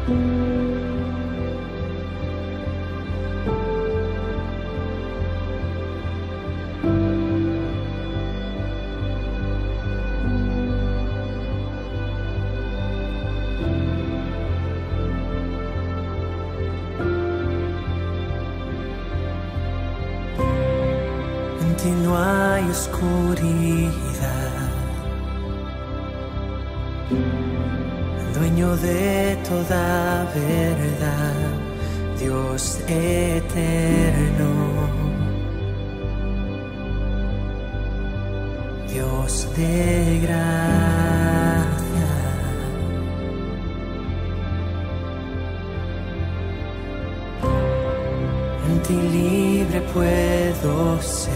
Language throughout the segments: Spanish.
En ti no hay oscuridad, dueño de toda verdad, Dios eterno, Dios de gracia. En ti libre puedo ser,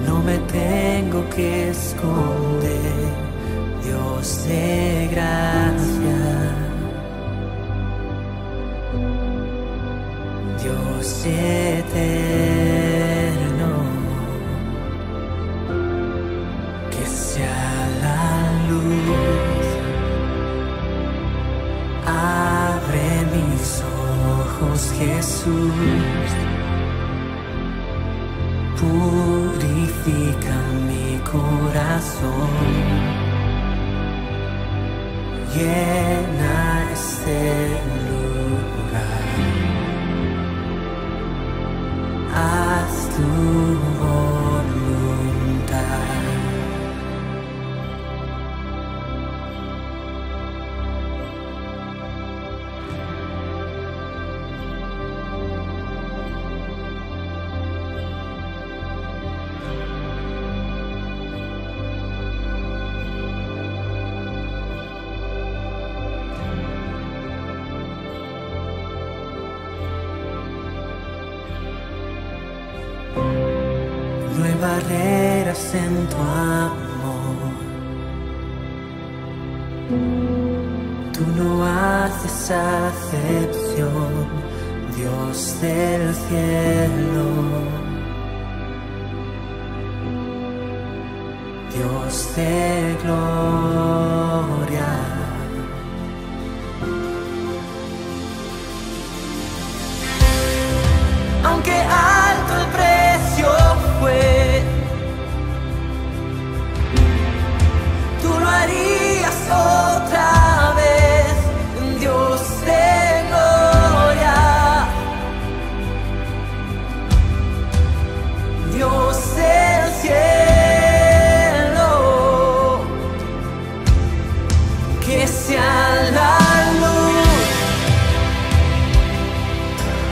no me tengo que esconder, Dios de gracia, Dios eterno, que sea la luz, abre mis ojos, Jesús, purifica mi corazón, llena este lugar, haz tu voluntad. No hay barreras en tu amor, tú no haces acepción, Dios del cielo, Dios de gloria. Aunque alto el precio fue, tú lo harías otra vez, Dios de gloria, Dios del cielo, que sea la luz,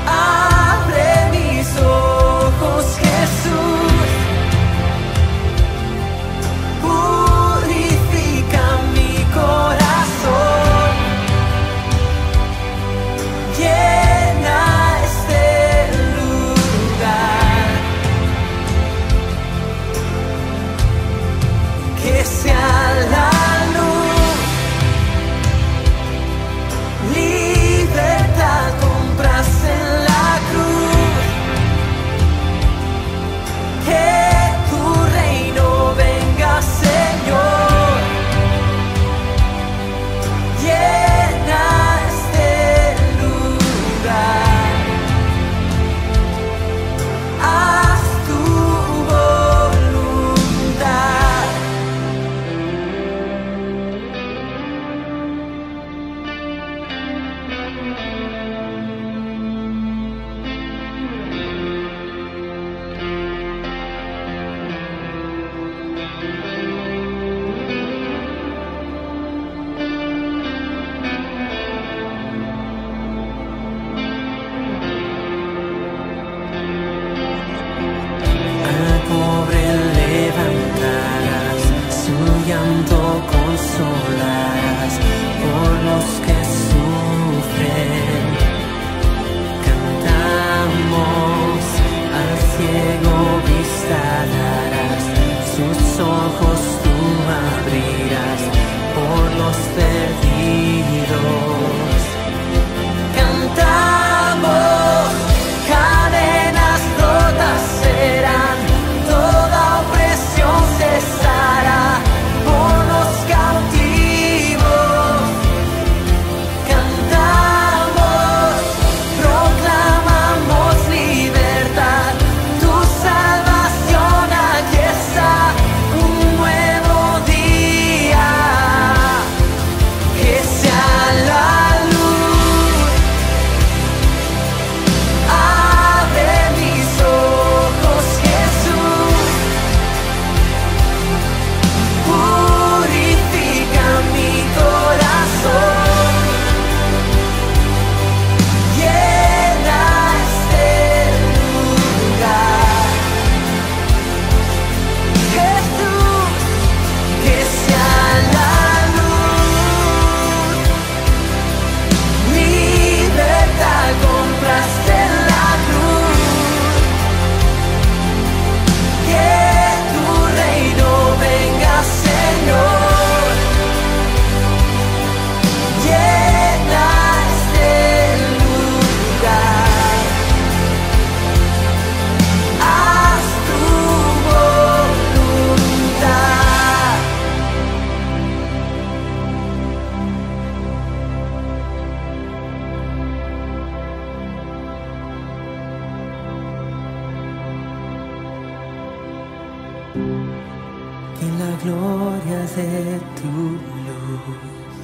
abre mis ojos, Jesús, purifica mi corazón, llena este lugar, que sea la luz, libertad compraste en la cruz, que tu reino venga, Señor, llena este lugar, haz tu voluntad. Al pobre levantarás, su llanto consolarás, por los que sufren cantamos, al ciego vista darás, sus ojos en la gloria de tu luz.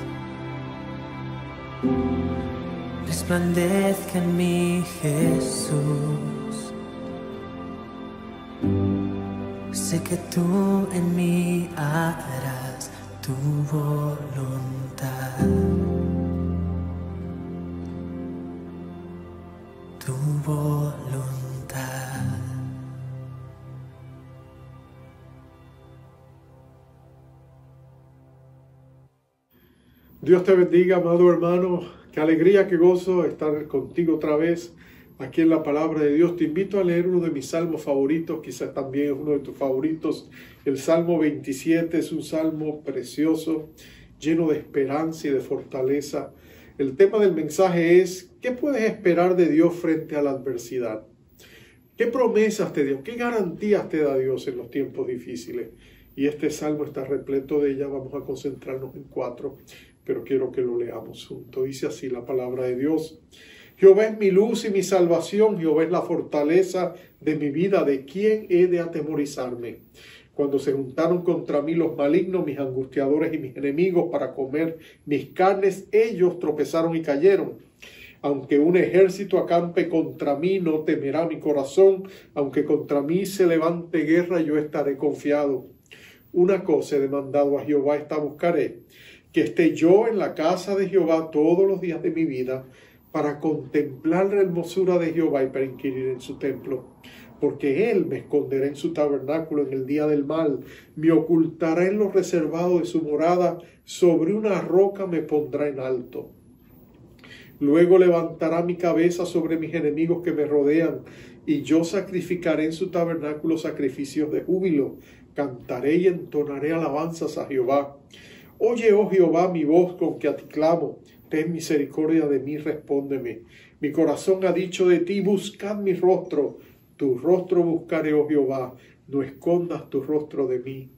Resplandezca en mí, Jesús. Sé que tú en mí harás tu voluntad. Tu voluntad. Dios te bendiga, amado hermano. Qué alegría, qué gozo estar contigo otra vez aquí en la palabra de Dios. Te invito a leer uno de mis salmos favoritos, quizás también uno de tus favoritos. El Salmo 27 es un salmo precioso, lleno de esperanza y de fortaleza. El tema del mensaje es: ¿qué puedes esperar de Dios frente a la adversidad? ¿Qué promesas te dio? ¿Qué garantías te da Dios en los tiempos difíciles? Y este salmo está repleto de ellas. Vamos a concentrarnos en 4, pero quiero que lo leamos juntos. Dice así la palabra de Dios: Jehová es mi luz y mi salvación, Jehová es la fortaleza de mi vida, ¿de quién he de atemorizarme? Cuando se juntaron contra mí los malignos, mis angustiadores y mis enemigos para comer mis carnes, ellos tropezaron y cayeron. Aunque un ejército acampe contra mí, no temerá mi corazón. Aunque contra mí se levante guerra, yo estaré confiado. Una cosa he demandado a Jehová, esta buscaré: que esté yo en la casa de Jehová todos los días de mi vida, para contemplar la hermosura de Jehová y para inquirir en su templo. Porque Él me esconderá en su tabernáculo en el día del mal, me ocultará en lo reservado de su morada, sobre una roca me pondrá en alto. Luego levantará mi cabeza sobre mis enemigos que me rodean, y yo sacrificaré en su tabernáculo sacrificios de júbilo. Cantaré y entonaré alabanzas a Jehová. Oye, oh Jehová, mi voz con que a ti clamo. Ten misericordia de mí, respóndeme. Mi corazón ha dicho de ti: buscad mi rostro. Tu rostro buscaré, oh Jehová. No escondas tu rostro de mí.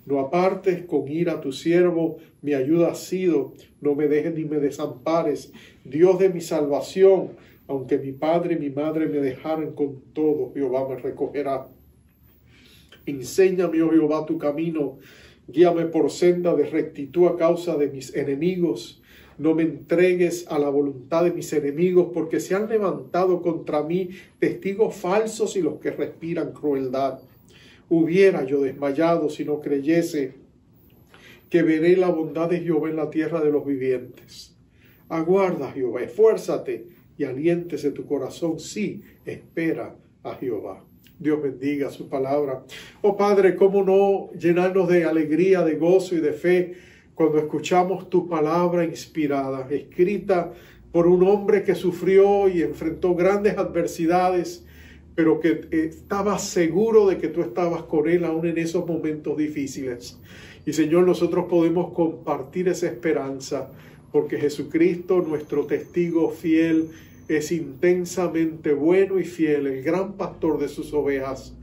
No apartes con ira a tu siervo. Mi ayuda has sido. No me dejes ni me desampares. Dios de mi salvación. Aunque mi padre y mi madre me dejaran, con todo Jehová me recogerá. Enséñame, oh Jehová, tu camino. Guíame por senda de rectitud a causa de mis enemigos. No me entregues a la voluntad de mis enemigos, porque se han levantado contra mí testigos falsos y los que respiran crueldad. Hubiera yo desmayado si no creyese que veré la bondad de Jehová en la tierra de los vivientes. Aguarda, Jehová, esfuérzate y aliéntese tu corazón. Sí, espera a Jehová. Dios bendiga su palabra. Oh Padre, cómo no llenarnos de alegría, de gozo y de fe cuando escuchamos tu palabra inspirada, escrita por un hombre que sufrió y enfrentó grandes adversidades, pero que estaba seguro de que tú estabas con él aún en esos momentos difíciles. Y Señor, nosotros podemos compartir esa esperanza, porque Jesucristo, nuestro testigo fiel, es intensamente bueno y fiel, el gran pastor de sus ovejas,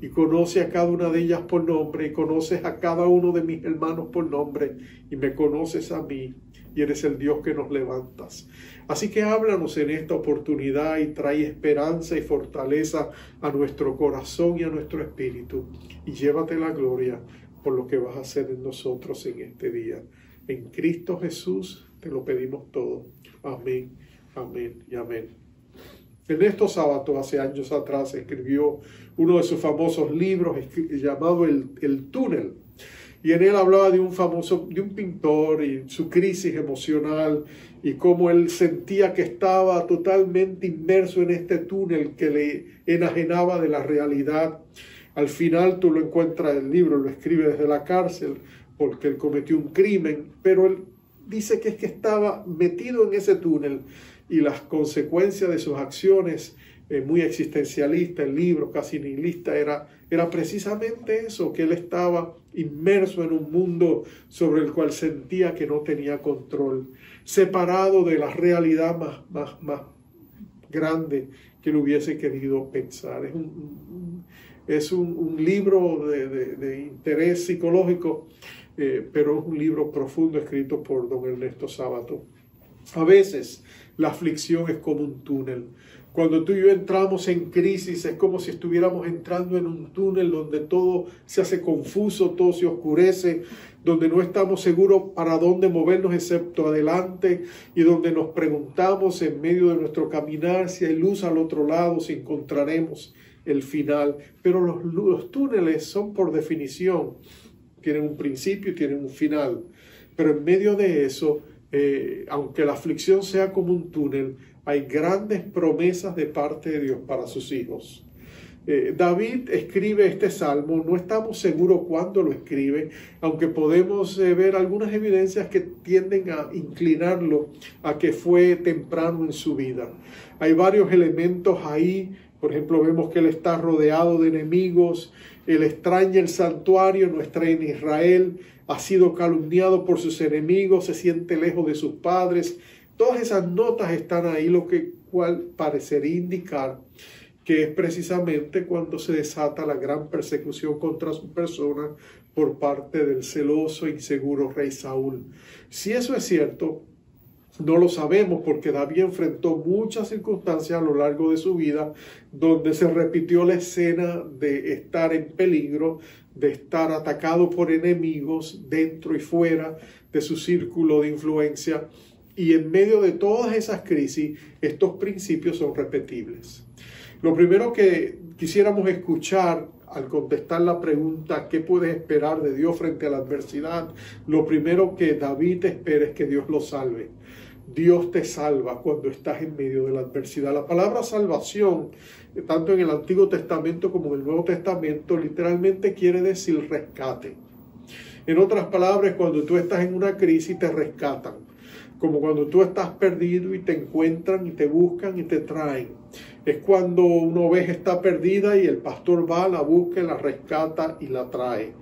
y conoce a cada una de ellas por nombre, y conoces a cada uno de mis hermanos por nombre, y me conoces a mí, y eres el Dios que nos levantas. Así que háblanos en esta oportunidad y trae esperanza y fortaleza a nuestro corazón y a nuestro espíritu, y llévate la gloria por lo que vas a hacer en nosotros en este día. En Cristo Jesús te lo pedimos todo. Amén, amén y amén. En estos sábados, hace años atrás, escribió uno de sus famosos libros llamado El Túnel. Y en él hablaba de un pintor y su crisis emocional y cómo él sentía que estaba totalmente inmerso en este túnel que le enajenaba de la realidad. Al final tú lo encuentras, el libro lo escribe desde la cárcel porque él cometió un crimen, pero él dice que es que estaba metido en ese túnel y las consecuencias de sus acciones, muy existencialista, el libro casi nihilista, era precisamente eso, que él estaba inmerso en un mundo sobre el cual sentía que no tenía control, separado de la realidad más grande que él hubiese querido pensar. Es un libro de interés psicológico, pero es un libro profundo escrito por don Ernesto Sábato. A veces la aflicción es como un túnel. Cuando tú y yo entramos en crisis es como si estuviéramos entrando en un túnel donde todo se hace confuso, todo se oscurece, donde no estamos seguros para dónde movernos excepto adelante y donde nos preguntamos en medio de nuestro caminar si hay luz al otro lado, si encontraremos el final. Pero los túneles son por definición, tienen un principio y tienen un final. Pero en medio de eso, aunque la aflicción sea como un túnel, hay grandes promesas de parte de Dios para sus hijos. David escribe este salmo, no estamos seguros cuándo lo escribe, aunque podemos ver algunas evidencias que tienden a inclinarlo a que fue temprano en su vida. Hay varios elementos ahí, por ejemplo, vemos que él está rodeado de enemigos, él extraña el santuario, no está en Israel, ha sido calumniado por sus enemigos, se siente lejos de sus padres. Todas esas notas están ahí, lo cual parecería indicar que es precisamente cuando se desata la gran persecución contra su persona por parte del celoso e inseguro rey Saúl. Si eso es cierto, no lo sabemos porque David enfrentó muchas circunstancias a lo largo de su vida donde se repitió la escena de estar en peligro, de estar atacado por enemigos dentro y fuera de su círculo de influencia. Y en medio de todas esas crisis, estos principios son repetibles. Lo primero que quisiéramos escuchar al contestar la pregunta ¿qué puedes esperar de Dios frente a la adversidad? Lo primero que David espera es que Dios lo salve. Dios te salva cuando estás en medio de la adversidad. La palabra salvación, tanto en el Antiguo Testamento como en el Nuevo Testamento, literalmente quiere decir rescate. En otras palabras, cuando tú estás en una crisis te rescatan. Como cuando tú estás perdido y te encuentran y te buscan y te traen. Es cuando una oveja está perdida y el pastor va, la busca, la rescata y la trae.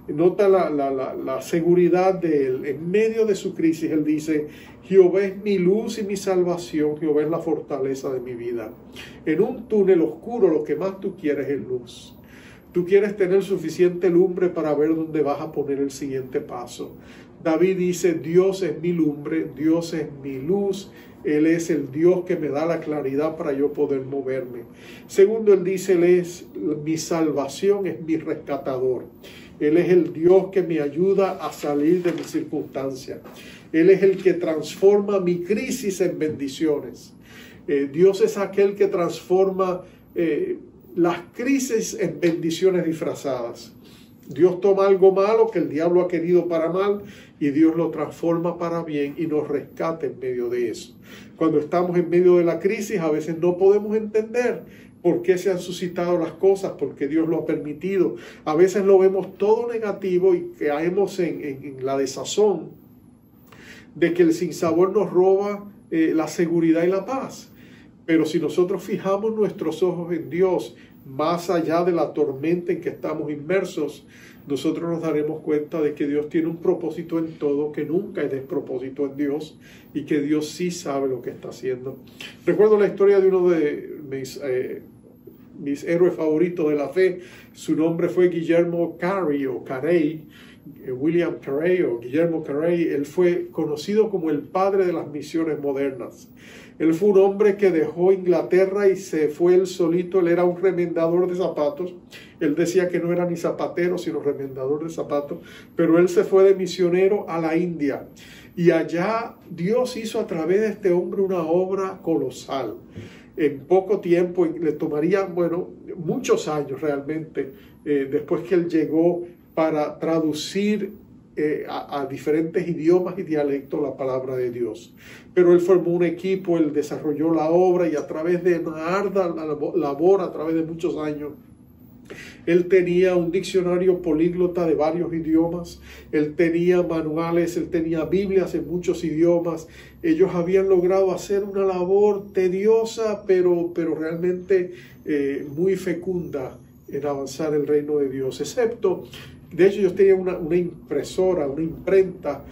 Nota la seguridad de él. En medio de su crisis, él dice, Jehová es mi luz y mi salvación, Jehová es la fortaleza de mi vida. En un túnel oscuro lo que más tú quieres es luz. Tú quieres tener suficiente lumbre para ver dónde vas a poner el siguiente paso. David dice, Dios es mi lumbre, Dios es mi luz, Él es el Dios que me da la claridad para yo poder moverme. Segundo, Él dice, Él es mi salvación, es mi rescatador. Él es el Dios que me ayuda a salir de mis circunstancias. Él es el que transforma mi crisis en bendiciones. Dios es aquel que transforma las crisis en bendiciones disfrazadas. Dios toma algo malo que el diablo ha querido para mal y Dios lo transforma para bien y nos rescata en medio de eso. Cuando estamos en medio de la crisis a veces no podemos entender por qué se han suscitado las cosas, porque Dios lo ha permitido. A veces lo vemos todo negativo y caemos en la desazón de que el sinsabor nos roba la seguridad y la paz. Pero si nosotros fijamos nuestros ojos en Dios, más allá de la tormenta en que estamos inmersos, nosotros nos daremos cuenta de que Dios tiene un propósito en todo, que nunca hay despropósito en Dios y que Dios sí sabe lo que está haciendo. Recuerdo la historia de uno de mis héroes favoritos de la fe. Su nombre fue Guillermo Carey o Carey, William Carey o Guillermo Carey. Él fue conocido como el padre de las misiones modernas. Él fue un hombre que dejó Inglaterra y se fue él solito. Él era un remendador de zapatos. Él decía que no era ni zapatero, sino remendador de zapatos. Pero él se fue de misionero a la India. Y allá Dios hizo a través de este hombre una obra colosal. En poco tiempo, le tomaría, muchos años realmente, después que él llegó para traducir a diferentes idiomas y dialectos la palabra de Dios. Pero él formó un equipo, él desarrolló la obra y a través de una ardua labor, a través de muchos años, él tenía un diccionario políglota de varios idiomas, él tenía manuales, él tenía Biblias en muchos idiomas. Ellos habían logrado hacer una labor tediosa, pero realmente muy fecunda en avanzar el reino de Dios. De hecho, ellos tenían una impresora, una imprenta,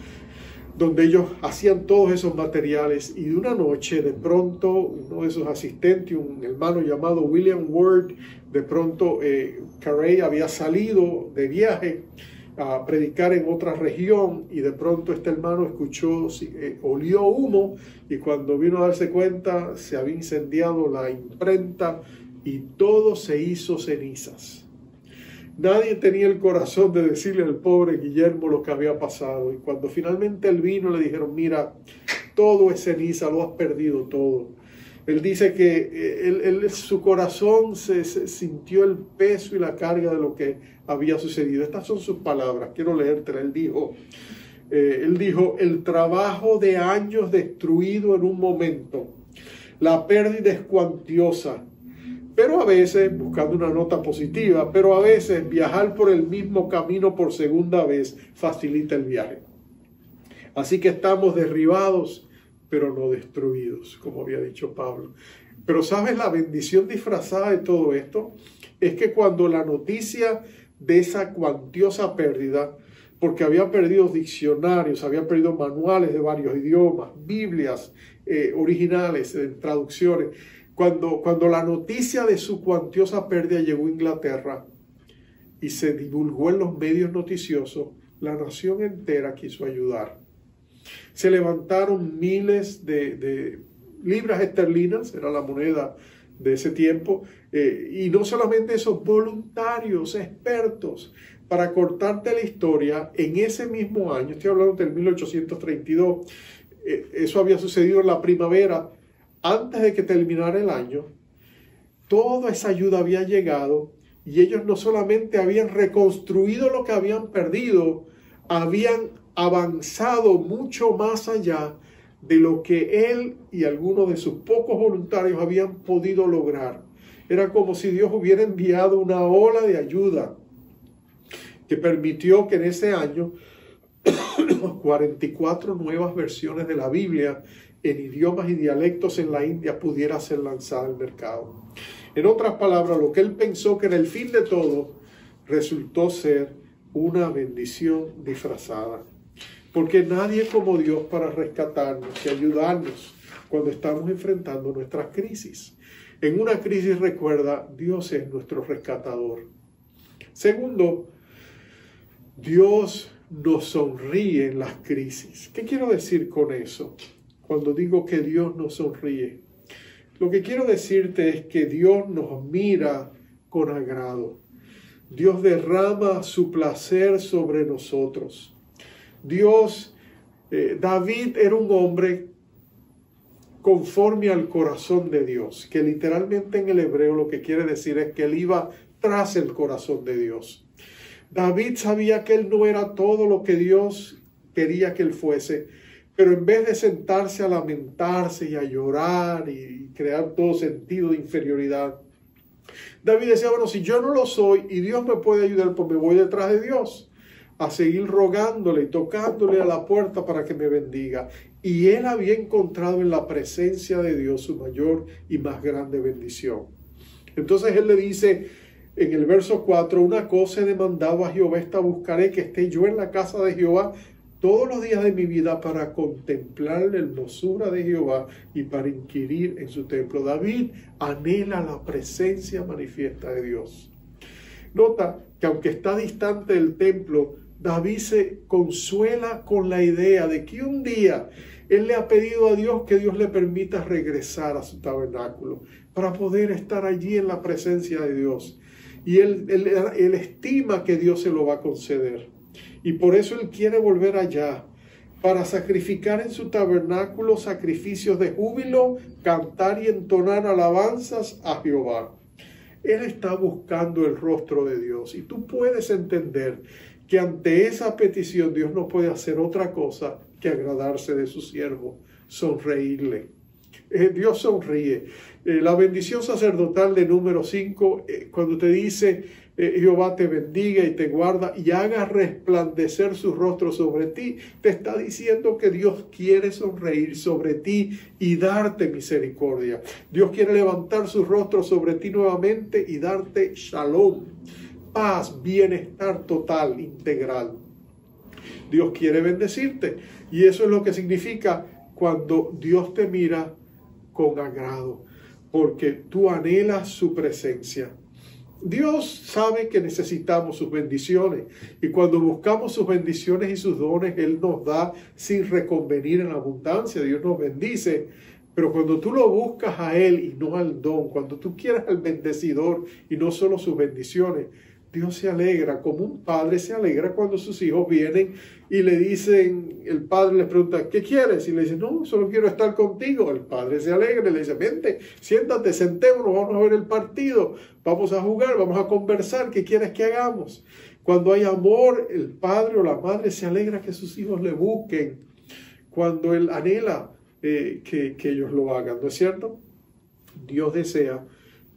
donde ellos hacían todos esos materiales, y de una noche, de pronto, uno de sus asistentes, un hermano llamado William Ward, de pronto Carey había salido de viaje a predicar en otra región y de pronto este hermano escuchó, olió humo y cuando vino a darse cuenta se había incendiado la imprenta y todo se hizo cenizas. Nadie tenía el corazón de decirle al pobre Guillermo lo que había pasado y cuando finalmente él vino le dijeron, mira, todo es ceniza, lo has perdido todo. Él dice que su corazón se sintió el peso y la carga de lo que había sucedido. Estas son sus palabras, quiero leértela. Él dijo, el trabajo de años destruido en un momento, la pérdida es cuantiosa, pero a veces, buscando una nota positiva, pero a veces viajar por el mismo camino por segunda vez facilita el viaje. Así que estamos derribados, pero no destruidos, como había dicho Pablo. Pero ¿sabes la bendición disfrazada de todo esto? Es que cuando la noticia de esa cuantiosa pérdida, porque había perdido diccionarios, había perdido manuales de varios idiomas, Biblias originales, traducciones, cuando la noticia de su cuantiosa pérdida llegó a Inglaterra y se divulgó en los medios noticiosos, la nación entera quiso ayudar. Se levantaron miles de libras esterlinas, era la moneda de ese tiempo, y no solamente esos voluntarios, expertos, para cortarte la historia, en ese mismo año, estoy hablando del 1832, eso había sucedido en la primavera, antes de que terminara el año, toda esa ayuda había llegado y ellos no solamente habían reconstruido lo que habían perdido, habían avanzado mucho más allá de lo que él y algunos de sus pocos voluntarios habían podido lograr. Era como si Dios hubiera enviado una ola de ayuda que permitió que en ese año 44 nuevas versiones de la Biblia en idiomas y dialectos en la India pudiera ser lanzada al mercado. En otras palabras, lo que él pensó que era el fin de todo resultó ser una bendición disfrazada. Porque nadie como Dios para rescatarnos y ayudarnos cuando estamos enfrentando nuestras crisis. En una crisis, recuerda, Dios es nuestro rescatador. Segundo, Dios nos sonríe en las crisis. ¿Qué quiero decir con eso? Cuando digo que Dios nos sonríe, lo que quiero decirte es que Dios nos mira con agrado. Dios derrama su placer sobre nosotros. David era un hombre conforme al corazón de Dios, que literalmente en el hebreo lo que quiere decir es que él iba tras el corazón de Dios. David sabía que él no era todo lo que Dios quería que él fuese, pero en vez de sentarse a lamentarse y a llorar y crear todo sentido de inferioridad, David decía, bueno, si yo no lo soy y Dios me puede ayudar, pues me voy detrás de Dios a seguir rogándole y tocándole a la puerta para que me bendiga. Y él había encontrado en la presencia de Dios su mayor y más grande bendición. Entonces él le dice en el verso 4, una cosa he demandado a Jehová, esta buscaré, que esté yo en la casa de Jehová todos los días de mi vida para contemplar la hermosura de Jehová y para inquirir en su templo. David anhela la presencia manifiesta de Dios. Nota que aunque está distante del templo, David se consuela con la idea de que un día él le ha pedido a Dios que Dios le permita regresar a su tabernáculo para poder estar allí en la presencia de Dios. Y él estima que Dios se lo va a conceder. Y por eso él quiere volver allá para sacrificar en su tabernáculo sacrificios de júbilo, cantar y entonar alabanzas a Jehová. Él está buscando el rostro de Dios y tú puedes entender que ante esa petición Dios no puede hacer otra cosa que agradarse de su siervo, sonreírle. Dios sonríe. La bendición sacerdotal de número 5, cuando te dice Jehová te bendiga y te guarda y haga resplandecer su rostro sobre ti, te está diciendo que Dios quiere sonreír sobre ti y darte misericordia. Dios quiere levantar su rostro sobre ti nuevamente y darte shalom, paz, bienestar total, integral. Dios quiere bendecirte y eso es lo que significa cuando Dios te mira con agrado, porque tú anhelas su presencia. Dios sabe que necesitamos sus bendiciones y cuando buscamos sus bendiciones y sus dones, Él nos da sin reconvenir en abundancia. Dios nos bendice, pero cuando tú lo buscas a Él y no al don, cuando tú quieres al bendecidor y no solo sus bendiciones, Dios se alegra, como un padre se alegra cuando sus hijos vienen y le dicen, el padre les pregunta, ¿qué quieres? Y le dice, no, solo quiero estar contigo. El padre se alegra y le dice, vente, siéntate, sentémonos, vamos a ver el partido, vamos a jugar, vamos a conversar, ¿qué quieres que hagamos? Cuando hay amor, el padre o la madre se alegra que sus hijos le busquen, cuando él anhela que ellos lo hagan, ¿no es cierto? Dios desea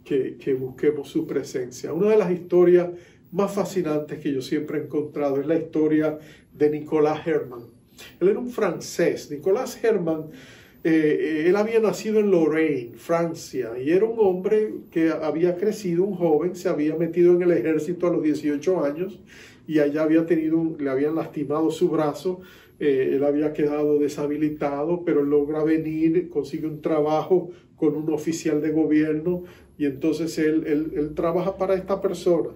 que busquemos su presencia. Una de las historias más fascinantes que yo siempre he encontrado es la historia de Nicolas Herman. Él era un francés. Nicolas Herman, él había nacido en Lorraine, Francia, y era un hombre que había crecido, un joven, se había metido en el ejército a los 18 años y allá le habían lastimado su brazo. Él había quedado deshabilitado, pero logra venir, consigue un trabajo con un oficial de gobierno y entonces él trabaja para esta persona.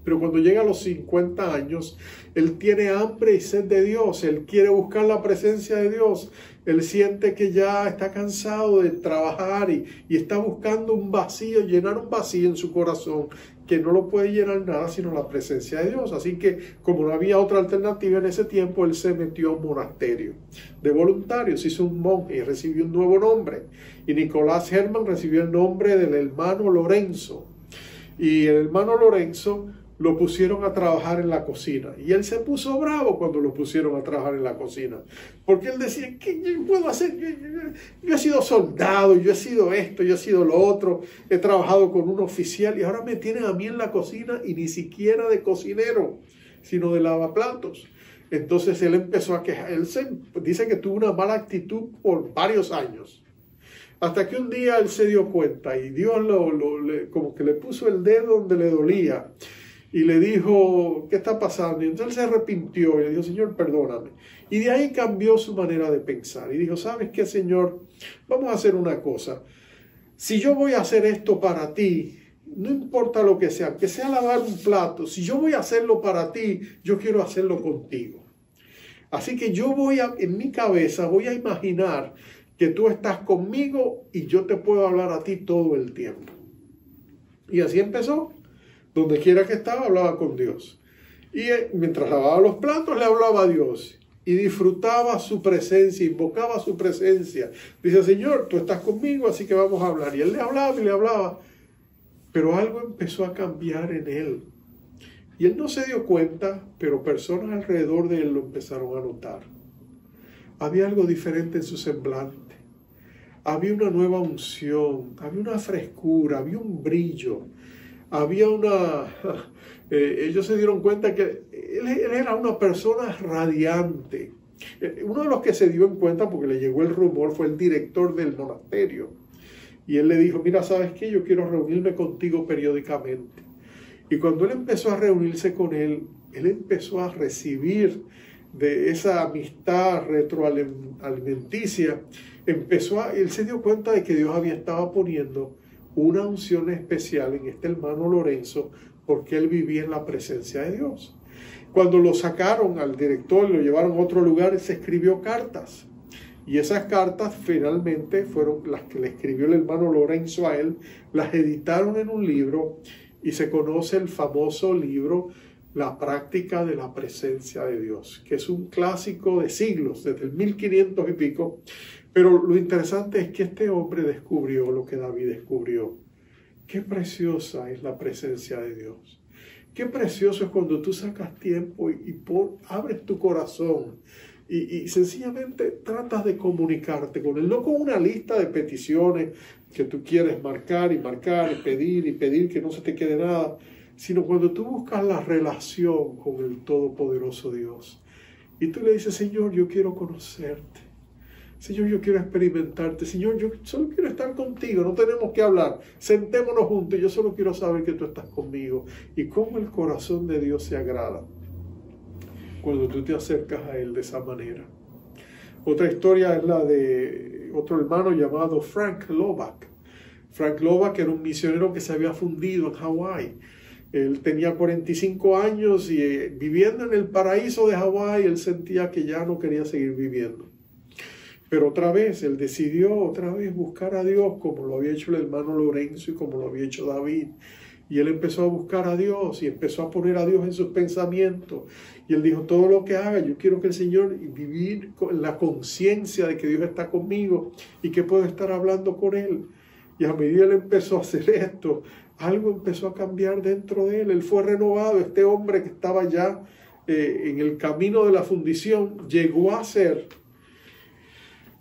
Pero cuando llega a los 50 años, él tiene hambre y sed de Dios, él quiere buscar la presencia de Dios, él siente que ya está cansado de trabajar y está buscando un vacío, llenar un vacío en su corazón, que no lo puede llenar nada sino la presencia de Dios. Así que como no había otra alternativa en ese tiempo, él se metió a un monasterio de voluntarios, hizo un monje y recibió un nuevo nombre. Y Nicolas Herman recibió el nombre del hermano Lorenzo. Y el hermano Lorenzo lo pusieron a trabajar en la cocina. Y él se puso bravo cuando lo pusieron a trabajar en la cocina. Porque él decía, ¿qué puedo hacer? Yo he sido soldado, yo he sido esto, yo he sido lo otro. He trabajado con un oficial y ahora me tienen a mí en la cocina y ni siquiera de cocinero, sino de lavaplatos. Entonces él empezó a quejar. Él dice que tuvo una mala actitud por varios años. Hasta que un día él se dio cuenta y Dios como que le puso el dedo donde le dolía. Y le dijo, ¿qué está pasando? Y entonces él se arrepintió y le dijo, Señor, perdóname. Y de ahí cambió su manera de pensar. Y dijo, ¿sabes qué, Señor? Vamos a hacer una cosa. Si yo voy a hacer esto para ti, no importa lo que sea lavar un plato. Si yo voy a hacerlo para ti, yo quiero hacerlo contigo. Así que yo en mi cabeza voy a imaginar que tú estás conmigo y yo te puedo hablar a ti todo el tiempo. Y así empezó. Donde quiera que estaba, hablaba con Dios. Y mientras lavaba los platos, le hablaba a Dios. Y disfrutaba su presencia, invocaba su presencia. Dice, Señor, tú estás conmigo, así que vamos a hablar. Y él le hablaba y le hablaba. Pero algo empezó a cambiar en él. Y él no se dio cuenta, pero personas alrededor de él lo empezaron a notar. Había algo diferente en su semblante. Había una nueva unción, había una frescura, había un brillo. Había ellos se dieron cuenta que él era una persona radiante. Uno de los que se dio en cuenta, porque le llegó el rumor, fue el director del monasterio. Y él le dijo, mira, ¿sabes qué? Yo quiero reunirme contigo periódicamente. Y cuando él empezó a reunirse con él empezó a recibir de esa amistad retroalimenticia. Él se dio cuenta de que Dios había estado poniendo una unción especial en este hermano Lorenzo porque él vivía en la presencia de Dios. Cuando lo sacaron al director y lo llevaron a otro lugar, él se escribió cartas. Y esas cartas finalmente fueron las que le escribió el hermano Lorenzo a él, las editaron en un libro y se conoce el famoso libro La práctica de la presencia de Dios, que es un clásico de siglos, desde el 1500 y pico. Pero lo interesante es que este hombre descubrió lo que David descubrió. Qué preciosa es la presencia de Dios. Qué precioso es cuando tú sacas tiempo y abres tu corazón y sencillamente tratas de comunicarte con Él. No con una lista de peticiones que tú quieres marcar y pedir que no se te quede nada, sino cuando tú buscas la relación con el Todopoderoso Dios. Y tú le dices, Señor, yo quiero conocerte. Señor, yo quiero experimentarte. Señor, yo solo quiero estar contigo. No tenemos que hablar. Sentémonos juntos. Yo solo quiero saber que tú estás conmigo. Y cómo el corazón de Dios se agrada cuando tú te acercas a Él de esa manera. Otra historia es la de otro hermano llamado Frank Lovac. Frank Lovac era un misionero que se había fundido en Hawái. Él tenía 45 años y viviendo en el paraíso de Hawái, él sentía que ya no quería seguir viviendo. Pero otra vez, él decidió otra vez buscar a Dios, como lo había hecho el hermano Lorenzo y como lo había hecho David. Y él empezó a buscar a Dios y empezó a poner a Dios en sus pensamientos. Y él dijo, todo lo que haga, yo quiero que el Señor vivir con la conciencia de que Dios está conmigo y que puedo estar hablando con Él. Y a medida que él empezó a hacer esto, algo empezó a cambiar dentro de él. Él fue renovado. Este hombre que estaba ya en el camino de la fundición llegó a ser,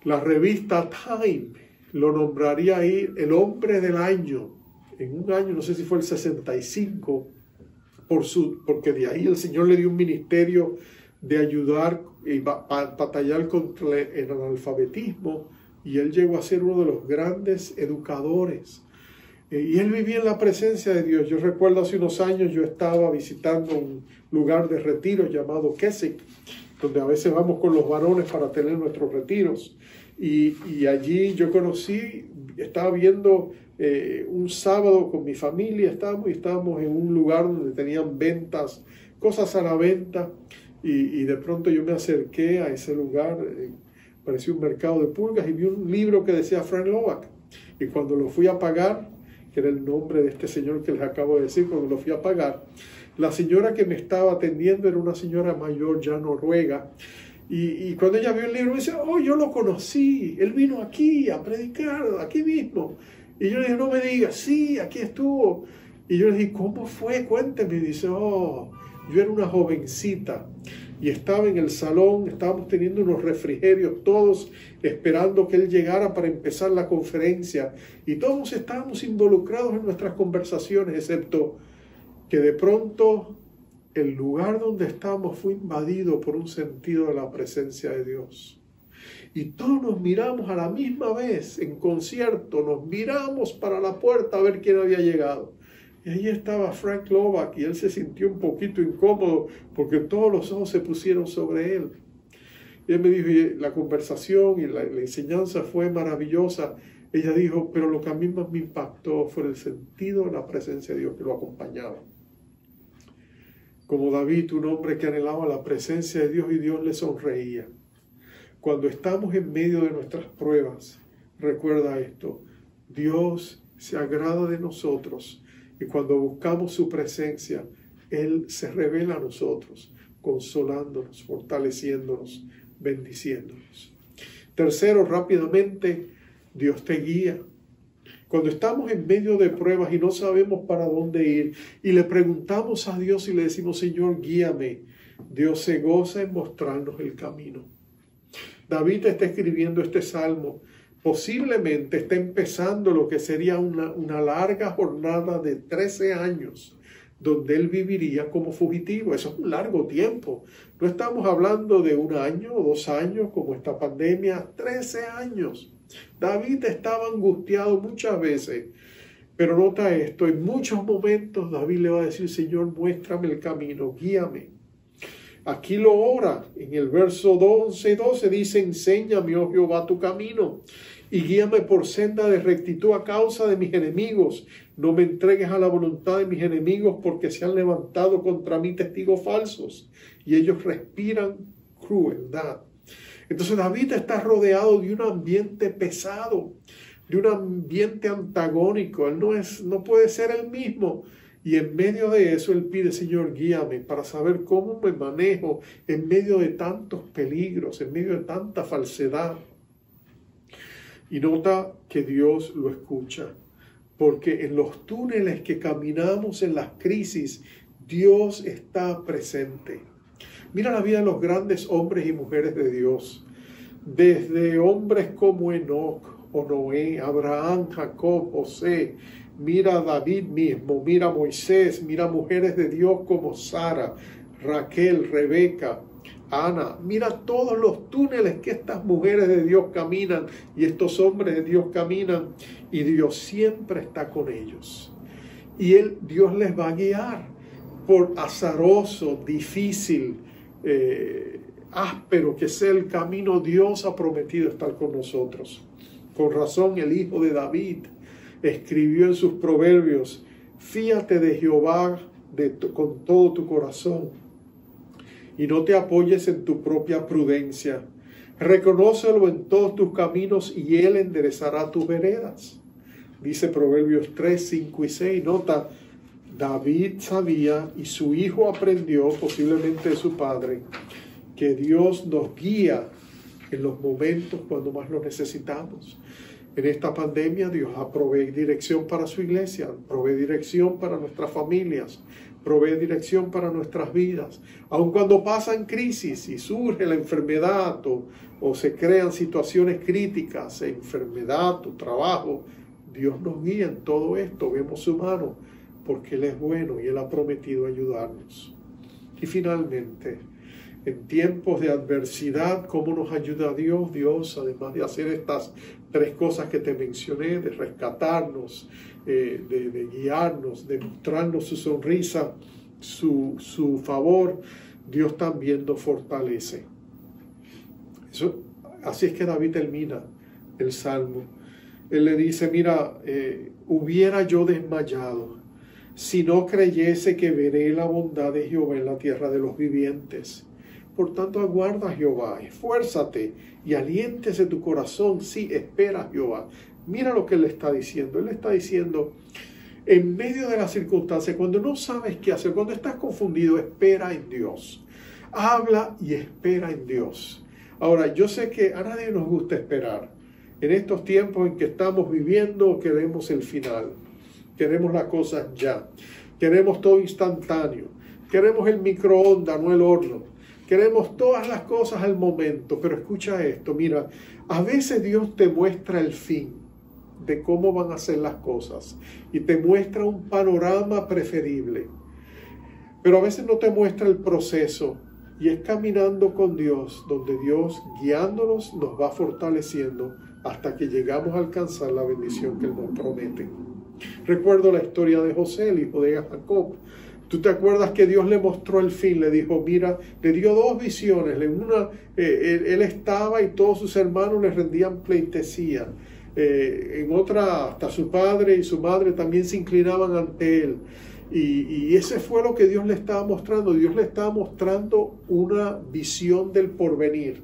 la revista Time lo nombraría ahí el hombre del año. En un año, no sé si fue el 65, porque de ahí el Señor le dio un ministerio de ayudar y batallar contra el analfabetismo, y él llegó a ser uno de los grandes educadores. Y él vivía en la presencia de Dios. Yo recuerdo hace unos años yo estaba visitando un lugar de retiro llamado Keswick, donde a veces vamos con los varones para tener nuestros retiros. Y allí yo estaba viendo un sábado con mi familia, estábamos en un lugar donde tenían ventas, cosas a la venta, y de pronto yo me acerqué a ese lugar, parecía un mercado de pulgas, y vi un libro que decía Frank Lovac. Y cuando lo fui a pagar, que era el nombre de este señor que les acabo de decir, cuando lo fui a pagar, la señora que me estaba atendiendo era una señora mayor ya noruega. Y cuando ella vio el libro, me dice, oh, yo lo conocí, él vino aquí a predicar, aquí mismo. Y yo le dije, no me digas, sí, aquí estuvo. Y yo le dije, ¿cómo fue? Cuénteme. Y dice, oh, yo era una jovencita y estaba en el salón, estábamos teniendo unos refrigerios todos, esperando que él llegara para empezar la conferencia. Y todos estábamos involucrados en nuestras conversaciones, excepto que de pronto el lugar donde estábamos fue invadido por un sentido de la presencia de Dios. Y todos nos miramos a la misma vez, en concierto, nos miramos para la puerta a ver quién había llegado. Y ahí estaba Frank Lovac y él se sintió un poquito incómodo porque todos los ojos se pusieron sobre él. Y él me dijo, y la conversación y la enseñanza fue maravillosa. Ella dijo, pero lo que a mí más me impactó fue el sentido de la presencia de Dios que lo acompañaba. Como David, un hombre que anhelaba la presencia de Dios y Dios le sonreía. Cuando estamos en medio de nuestras pruebas, recuerda esto, Dios se agrada de nosotros y cuando buscamos su presencia, Él se revela a nosotros, consolándonos, fortaleciéndonos, bendiciéndonos. Tercero, rápidamente, Dios te guía. Cuando estamos en medio de pruebas y no sabemos para dónde ir y le preguntamos a Dios y le decimos, Señor, guíame, Dios se goza en mostrarnos el camino. David está escribiendo este salmo, posiblemente está empezando lo que sería una larga jornada de 13 años, donde él viviría como fugitivo. Eso es un largo tiempo. No estamos hablando de 1 año o 2 años como esta pandemia, 13 años. David estaba angustiado muchas veces, pero nota esto, en muchos momentos David le va a decir, Señor, muéstrame el camino, guíame. Aquí lo ora, en el verso 11 y 12 dice, enséñame, oh Jehová, tu camino, y guíame por senda de rectitud a causa de mis enemigos. No me entregues a la voluntad de mis enemigos, porque se han levantado contra mí testigos falsos, y ellos respiran crueldad. Entonces David está rodeado de un ambiente pesado, de un ambiente antagónico. Él no puede ser el mismo. Y en medio de eso él pide, Señor, guíame para saber cómo me manejo en medio de tantos peligros, en medio de tanta falsedad. Y nota que Dios lo escucha, porque en los túneles que caminamos, en las crisis, Dios está presente. Mira la vida de los grandes hombres y mujeres de Dios, desde hombres como Enoc o Noé, Abraham, Jacob, José. Mira a David mismo, mira a Moisés, mira a mujeres de Dios como Sara, Raquel, Rebeca, Ana. Mira todos los túneles que estas mujeres de Dios caminan y estos hombres de Dios caminan, y Dios siempre está con ellos. Y Dios les va a guiar por azaroso, difícil, áspero que sea el camino. Dios ha prometido estar con nosotros. Con razón el hijo de David escribió en sus proverbios: fíate de Jehová con todo tu corazón y no te apoyes en tu propia prudencia. Reconócelo en todos tus caminos y Él enderezará tus veredas. Dice Proverbios 3, 5 y 6. Nota, David sabía y su hijo aprendió, posiblemente de su padre, que Dios nos guía en los momentos cuando más lo necesitamos. En esta pandemia Dios provee dirección para su iglesia, provee dirección para nuestras familias, provee dirección para nuestras vidas. Aun cuando pasan crisis y surge la enfermedad o se crean situaciones críticas, enfermedad o trabajo, Dios nos guía en todo esto, vemos su mano, porque Él es bueno y Él ha prometido ayudarnos. Y finalmente, en tiempos de adversidad, ¿cómo nos ayuda Dios? Dios, además de hacer estas tres cosas que te mencioné, de rescatarnos, de guiarnos, de mostrarnos su sonrisa, su favor, Dios también nos fortalece. Así es que David termina el Salmo. Él le dice: mira, hubiera yo desmayado si no creyese que veré la bondad de Jehová en la tierra de los vivientes. Por tanto, aguarda a Jehová, esfuérzate y aliéntese tu corazón. Sí, espera a Jehová. Mira lo que Él le está diciendo. Él le está diciendo, en medio de las circunstancias, cuando no sabes qué hacer, cuando estás confundido, espera en Dios. Habla y espera en Dios. Ahora, yo sé que a nadie nos gusta esperar. En estos tiempos en que estamos viviendo, queremos el final. Queremos las cosas ya. Queremos todo instantáneo. Queremos el microondas, no el horno. Queremos todas las cosas al momento. Pero escucha esto, mira, a veces Dios te muestra el fin de cómo van a ser las cosas y te muestra un panorama preferible. Pero a veces no te muestra el proceso, y es caminando con Dios donde Dios, guiándonos, nos va fortaleciendo hasta que llegamos a alcanzar la bendición que Él nos promete. Recuerdo la historia de José, el hijo de Jacob. ¿Tú te acuerdas que Dios le mostró el fin? Le dijo, mira, le dio dos visiones. Una, él estaba y todos sus hermanos le rendían pleitesía. En otra, hasta su padre y su madre también se inclinaban ante él. Y ese fue lo que Dios le estaba mostrando. Dios le estaba mostrando una visión del porvenir,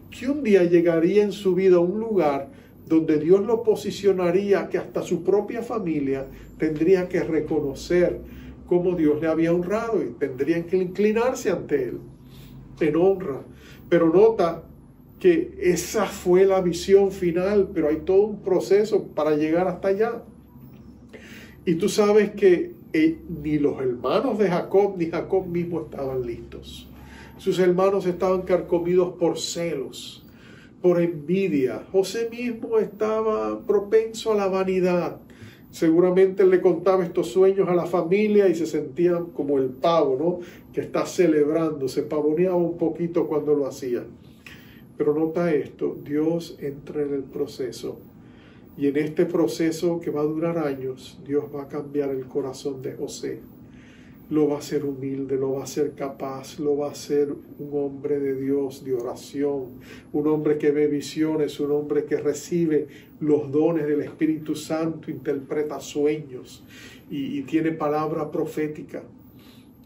que un día llegaría en su vida a un lugar donde Dios lo posicionaría, que hasta su propia familia tendría que reconocer cómo Dios le había honrado y tendrían que inclinarse ante Él en honra. Pero nota que esa fue la visión final, pero hay todo un proceso para llegar hasta allá. Y tú sabes que ni los hermanos de Jacob ni Jacob mismo estaban listos. Sus hermanos estaban carcomidos por celos, por envidia. José mismo estaba propenso a la vanidad. Seguramente él le contaba estos sueños a la familia y se sentían como el pavo, ¿no?, que está celebrando. Se pavoneaba un poquito cuando lo hacía. Pero nota esto, Dios entra en el proceso. Y en este proceso que va a durar años, Dios va a cambiar el corazón de José. Lo va a hacer humilde, lo va a hacer capaz, lo va a hacer un hombre de Dios, de oración, un hombre que ve visiones, un hombre que recibe los dones del Espíritu Santo, interpreta sueños y tiene palabra profética.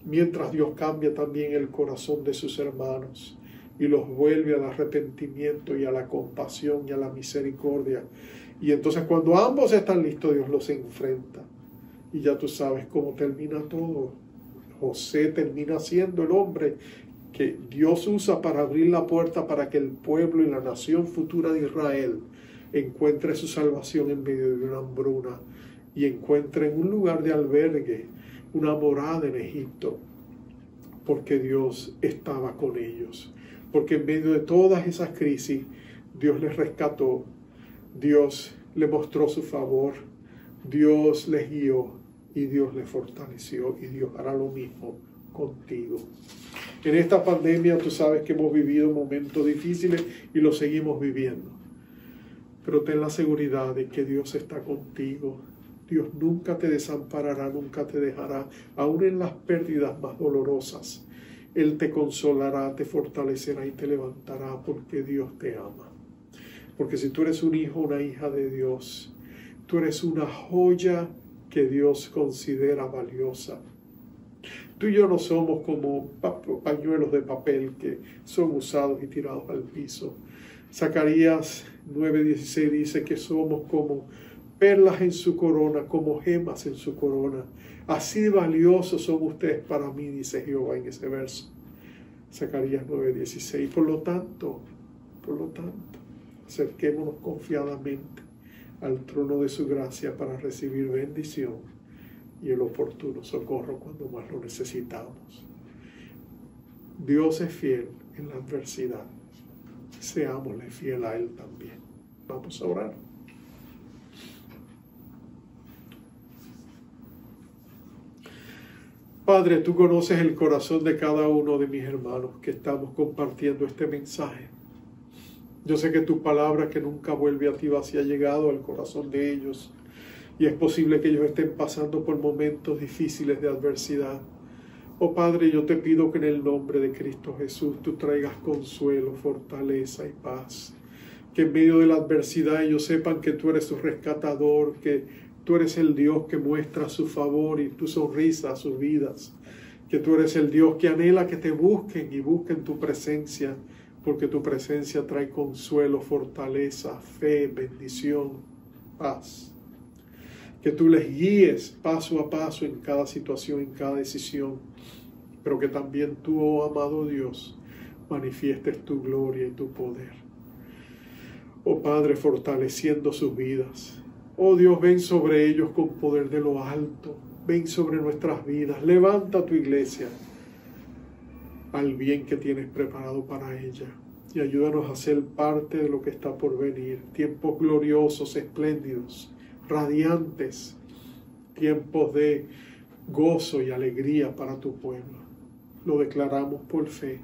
Mientras Dios cambia también el corazón de sus hermanos y los vuelve al arrepentimiento y a la compasión y a la misericordia. Y entonces cuando ambos están listos, Dios los enfrenta. Y ya tú sabes cómo termina todo. José termina siendo el hombre que Dios usa para abrir la puerta para que el pueblo y la nación futura de Israel encuentre su salvación en medio de una hambruna y encuentre un lugar de albergue, una morada en Egipto, porque Dios estaba con ellos. Porque en medio de todas esas crisis, Dios les rescató, Dios les mostró su favor, Dios les guió y Dios les fortaleció, y Dios hará lo mismo contigo. En esta pandemia tú sabes que hemos vivido momentos difíciles y los seguimos viviendo. Pero ten la seguridad de que Dios está contigo. Dios nunca te desamparará, nunca te dejará, aun en las pérdidas más dolorosas. Él te consolará, te fortalecerá y te levantará porque Dios te ama. Porque si tú eres un hijo, una hija de Dios, Tú eres una joya que Dios considera valiosa. Tú y yo no somos como pañuelos de papel que son usados y tirados al piso. Zacarías 9:16 dice que somos como perlas en su corona, como gemas en su corona. Así de valiosos son ustedes para mí, dice Jehová en ese verso. Zacarías 9:16. Por lo tanto, acerquémonos confiadamente al trono de su gracia para recibir bendición y el oportuno socorro cuando más lo necesitamos. Dios es fiel en la adversidad. Seámosle fiel a Él también. Vamos a orar. Padre, tú conoces el corazón de cada uno de mis hermanos que estamos compartiendo este mensaje. Yo sé que tu palabra que nunca vuelve a ti vacía ha llegado al corazón de ellos. Y es posible que ellos estén pasando por momentos difíciles de adversidad. Oh Padre, yo te pido que en el nombre de Cristo Jesús tú traigas consuelo, fortaleza y paz. Que en medio de la adversidad ellos sepan que tú eres su rescatador, que tú eres el Dios que muestra su favor y tu sonrisa a sus vidas. Que tú eres el Dios que anhela que te busquen y busquen tu presencia, porque tu presencia trae consuelo, fortaleza, fe, bendición, paz. Que tú les guíes paso a paso en cada situación, en cada decisión, pero que también tú, oh amado Dios, manifiestes tu gloria y tu poder. Oh Padre, fortaleciendo sus vidas. Oh Dios, ven sobre ellos con poder de lo alto. Ven sobre nuestras vidas. Levanta tu iglesia al bien que tienes preparado para ella. Y ayúdanos a ser parte de lo que está por venir. Tiempos gloriosos, espléndidos, radiantes, tiempos de gozo y alegría para tu pueblo. Lo declaramos por fe,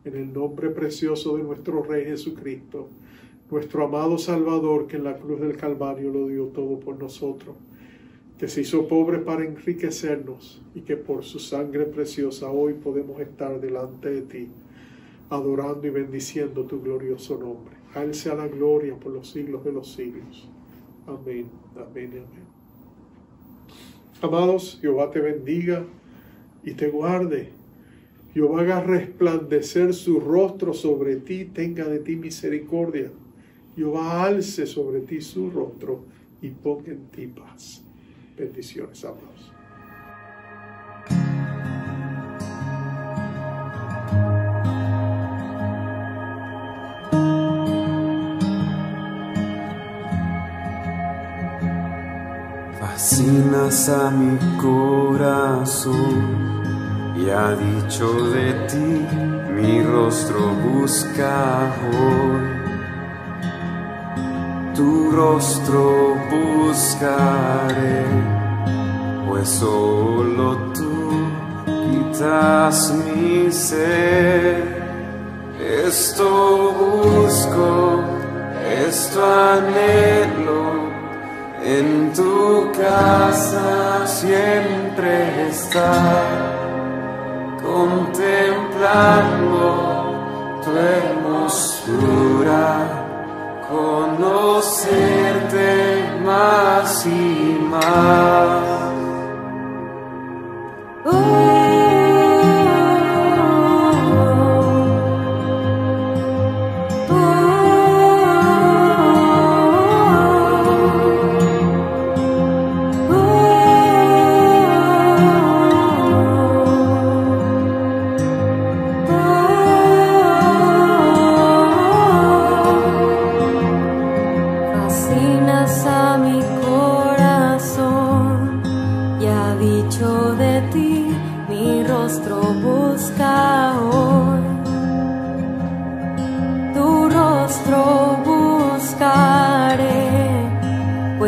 en el nombre precioso de nuestro Rey Jesucristo, nuestro amado Salvador, que en la cruz del Calvario lo dio todo por nosotros, que se hizo pobre para enriquecernos y que por su sangre preciosa hoy podemos estar delante de ti, adorando y bendiciendo tu glorioso nombre. A Él sea la gloria por los siglos de los siglos. Amén, amén y amén. Amados, Jehová te bendiga y te guarde. Jehová haga resplandecer su rostro sobre ti, tenga de ti misericordia. Jehová alce sobre ti su rostro y ponga en ti paz. Bendiciones, amados. Fascinas a mi corazón y ha dicho de ti, mi rostro busca hoy. Tu rostro buscaré, pues solo tú quitas mi sed. Esto busco, esto anhelo, en tu casa siempre estar, contemplando tu hermosura, conocerte más y más.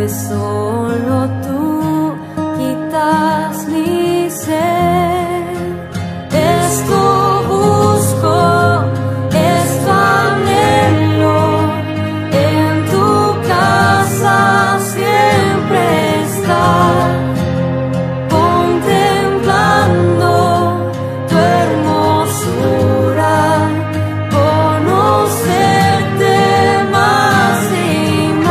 Solo tú quitas mi sed. Esto busco, esto anhelo, en tu casa siempre estar, contemplando tu hermosura, conocerte más y más.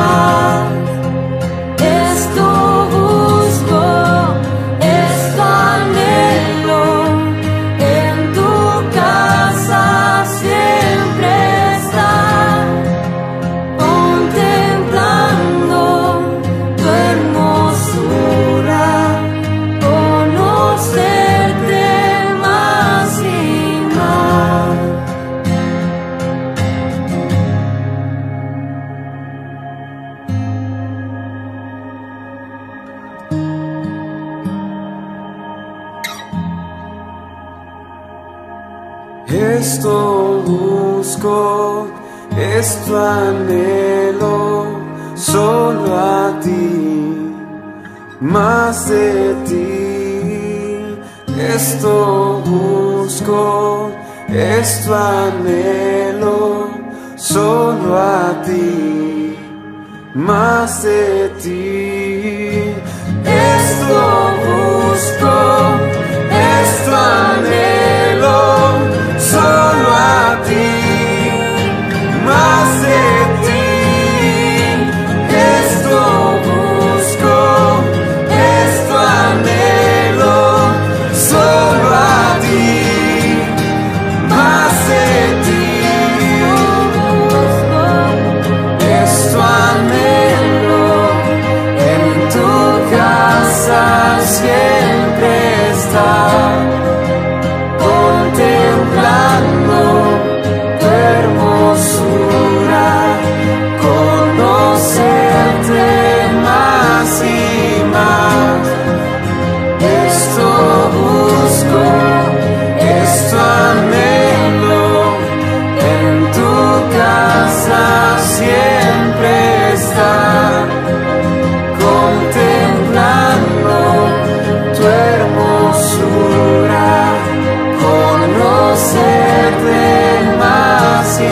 esto busco, esto anhelo, solo a ti, más de ti. Esto busco, esto anhelo, solo a ti, más de ti. Esto busco, esto anhelo, solo a ti, más de ti. Esto busco, esto anhelo, solo a ti, más de ti. Esto anhelo, en tu casa siempre estar, contemplando tu hermosura, conocerte más y más. Esto busco, esto anhelo, en tu casa siempre estar, contemplando tu hermosura, conocerte más y